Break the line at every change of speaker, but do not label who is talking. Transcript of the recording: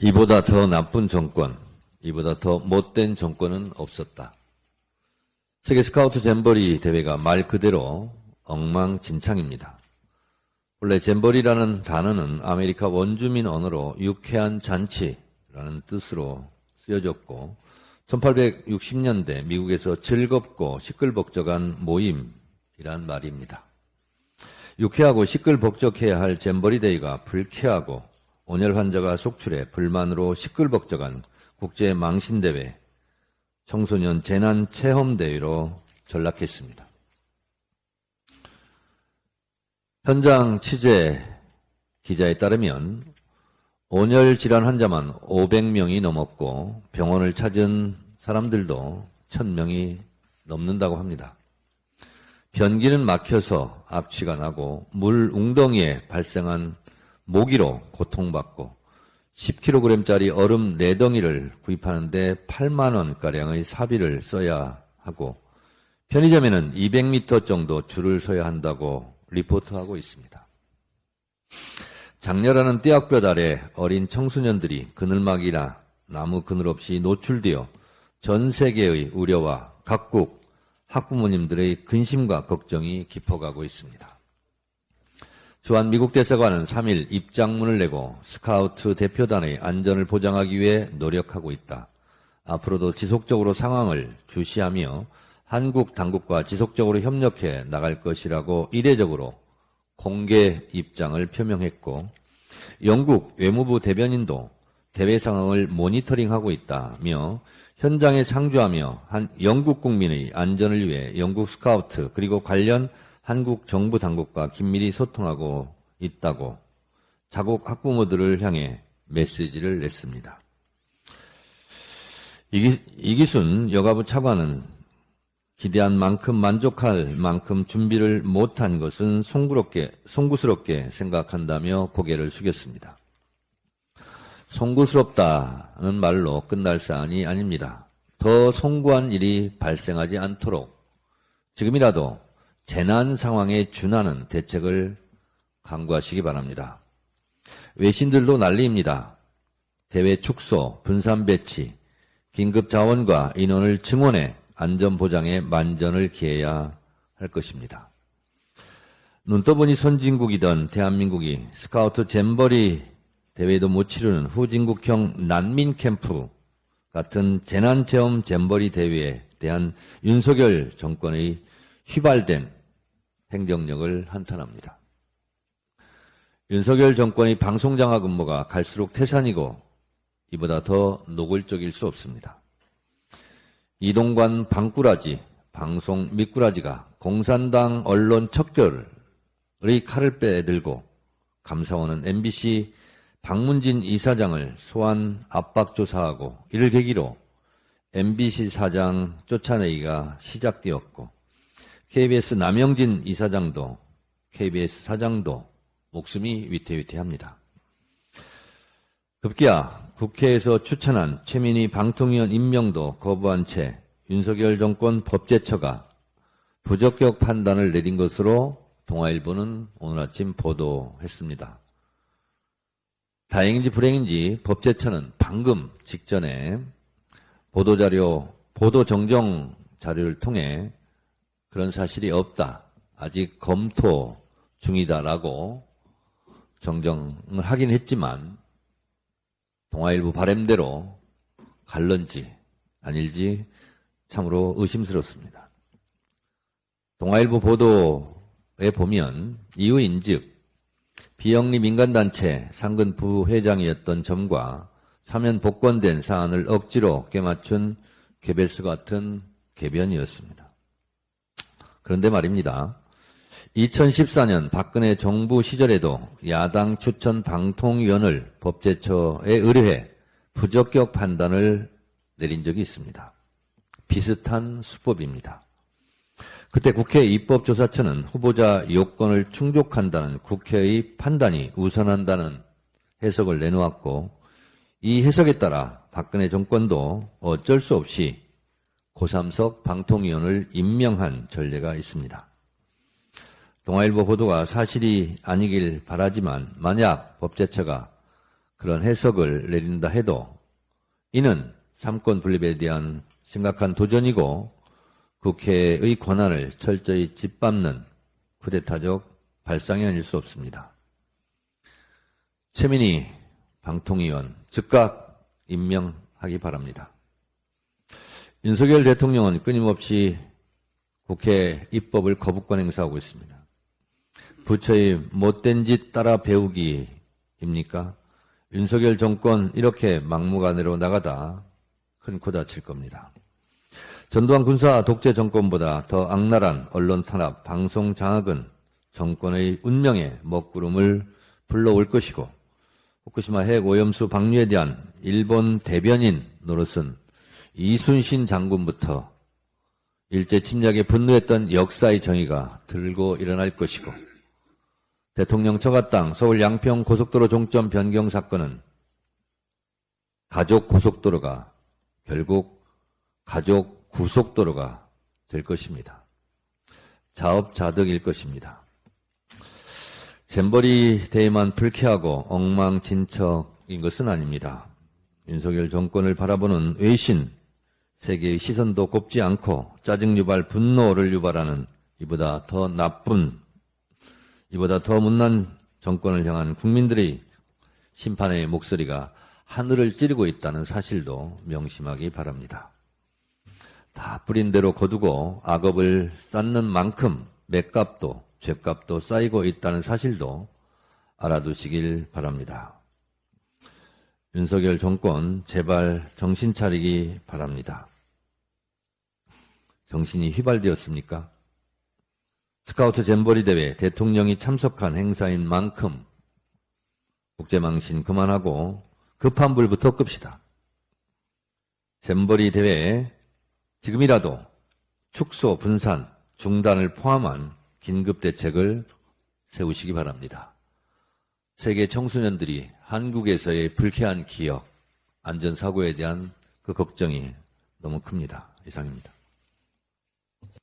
이보다 더 나쁜 정권, 이보다 더 못된 정권은 없었다. 세계 스카우트 잼버리 대회가 말 그대로 엉망진창입니다. 원래 잼버리라는 단어는 아메리카 원주민 언어로 유쾌한 잔치라는 뜻으로 쓰여졌고 1860년대 미국에서 즐겁고 시끌벅적한 모임이란 말입니다. 유쾌하고 시끌벅적해야 할 잼버리 대회가 불쾌하고 온열 환자가 속출해 불만으로 시끌벅적한 국제 망신대회, 청소년 재난체험대회로 전락했습니다. 현장 취재 기자에 따르면 온열 질환 환자만 500명이 넘었고 병원을 찾은 사람들도 1000명이 넘는다고 합니다. 변기는 막혀서 악취가 나고 물 웅덩이에 발생한 모기로 고통받고 10kg짜리 얼음 4덩이를 구입하는데 8만 원가량의 사비를 써야 하고 편의점에는 200m 정도 줄을 서야 한다고 리포트하고 있습니다. 장렬하는 떼약볕 아래 어린 청소년들이 그늘막이나 나무 그늘 없이 노출되어 전 세계의 우려와 각국 학부모님들의 근심과 걱정이 깊어가고 있습니다. 주한 미국 대사관은 3일 입장문을 내고 스카우트 대표단의 안전을 보장하기 위해 노력하고 있다. 앞으로도 지속적으로 상황을 주시하며 한국 당국과 지속적으로 협력해 나갈 것이라고 이례적으로 공개 입장을 표명했고 영국 외무부 대변인도 대회 상황을 모니터링하고 있다며 현장에 상주하며 영국 국민의 안전을 위해 영국 스카우트 그리고 관련 한국 정부 당국과 긴밀히 소통하고 있다고 자국 학부모들을 향해 메시지를 냈습니다. 이기순 여가부 차관은 기대한 만큼 만족할 만큼 준비를 못한 것은 송구스럽게 생각한다며 고개를 숙였습니다. 송구스럽다는 말로 끝날 사안이 아닙니다. 더 송구한 일이 발생하지 않도록 지금이라도 재난 상황에 준하는 대책을 강구하시기 바랍니다. 외신들도 난리입니다. 대회 축소, 분산 배치, 긴급 자원과 인원을 증원해 안전보장에 만전을 기해야 할 것입니다. 눈 떠보니 선진국이던 대한민국이 스카우트 잼버리 대회도 못 치르는 후진국형 난민 캠프 같은 재난체험 잼버리 대회에 대한 윤석열 정권의 휘발된 행정력을 한탄합니다. 윤석열 정권의 방송장악 음모가 갈수록 태산이고 이보다 더 노골적일 수 없습니다. 이동관 방꾸라지, 방송 미꾸라지가 공산당 언론 척결의 칼을 빼들고 감사원은 MBC 박문진 이사장을 소환 압박 조사하고 이를 계기로 MBC 사장 쫓아내기가 시작되었고 KBS 남영진 이사장도 KBS 사장도 목숨이 위태위태합니다. 급기야 국회에서 추천한 최민희 방통위원 임명도 거부한 채 윤석열 정권 법제처가 부적격 판단을 내린 것으로 동아일보는 오늘 아침 보도했습니다. 다행인지 불행인지 법제처는 방금 직전에 보도 정정 자료를 통해 그런 사실이 없다. 아직 검토 중이다라고 정정을 하긴 했지만 동아일보 바람대로 갈런지 아닐지 참으로 의심스럽습니다. 동아일보 보도에 보면 이유인즉 비영리 민간단체 상근 부회장이었던 점과 사면 복권된 사안을 억지로 껴맞춘 괴벨스 같은 궤변이었습니다. 그런데 말입니다. 2014년 박근혜 정부 시절에도 야당 추천 방통위원을 법제처에 의뢰해 부적격 판단을 내린 적이 있습니다. 비슷한 수법입니다. 그때 국회 입법조사처는 후보자 요건을 충족한다는 국회의 판단이 우선한다는 해석을 내놓았고 이 해석에 따라 박근혜 정권도 어쩔 수 없이 고삼석 방통위원을 임명한 전례가 있습니다. 동아일보 보도가 사실이 아니길 바라지만 만약 법제처가 그런 해석을 내린다 해도 이는 삼권 분립에 대한 심각한 도전이고 국회의 권한을 철저히 짓밟는 쿠데타적 발상이 아닐 수 없습니다. 최민희 방통위원 즉각 임명하기 바랍니다. 윤석열 대통령은 끊임없이 국회 입법을 거부권 행사하고 있습니다. 부처의 못된 짓 따라 배우기입니까? 윤석열 정권 이렇게 막무가내로 나가다 큰 코 다칠 겁니다. 전두환 군사 독재 정권보다 더 악랄한 언론 탄압, 방송 장악은 정권의 운명의 먹구름을 불러올 것이고 후쿠시마 핵 오염수 방류에 대한 일본 대변인 노릇은 이순신 장군부터 일제 침략에 분노했던 역사의 정의가 들고 일어날 것이고 대통령 처가 땅 서울 양평 고속도로 종점 변경 사건은 가족 고속도로가 결국 가족 구속도로가 될 것입니다. 자업자득일 것입니다. 잼버리 대회만 불쾌하고 엉망진척인 것은 아닙니다. 윤석열 정권을 바라보는 외신, 세계의 시선도 곱지 않고 짜증 유발, 분노를 유발하는 이보다 더 나쁜, 이보다 더 못난 정권을 향한 국민들의 심판의 목소리가 하늘을 찌르고 있다는 사실도 명심하기 바랍니다. 다 뿌린 대로 거두고 악업을 쌓는 만큼 맷값도 죗값도 쌓이고 있다는 사실도 알아두시길 바랍니다. 윤석열 정권 제발 정신 차리기 바랍니다. 정신이 휘발되었습니까? 스카우트 잼버리 대회 대통령이 참석한 행사인 만큼 국제망신 그만하고 급한 불부터 끕시다. 잼버리 대회 지금이라도 축소, 분산, 중단을 포함한 긴급 대책을 세우시기 바랍니다. 세계 청소년들이 한국에서의 불쾌한 기억, 안전사고에 대한 그 걱정이 너무 큽니다. 이상입니다.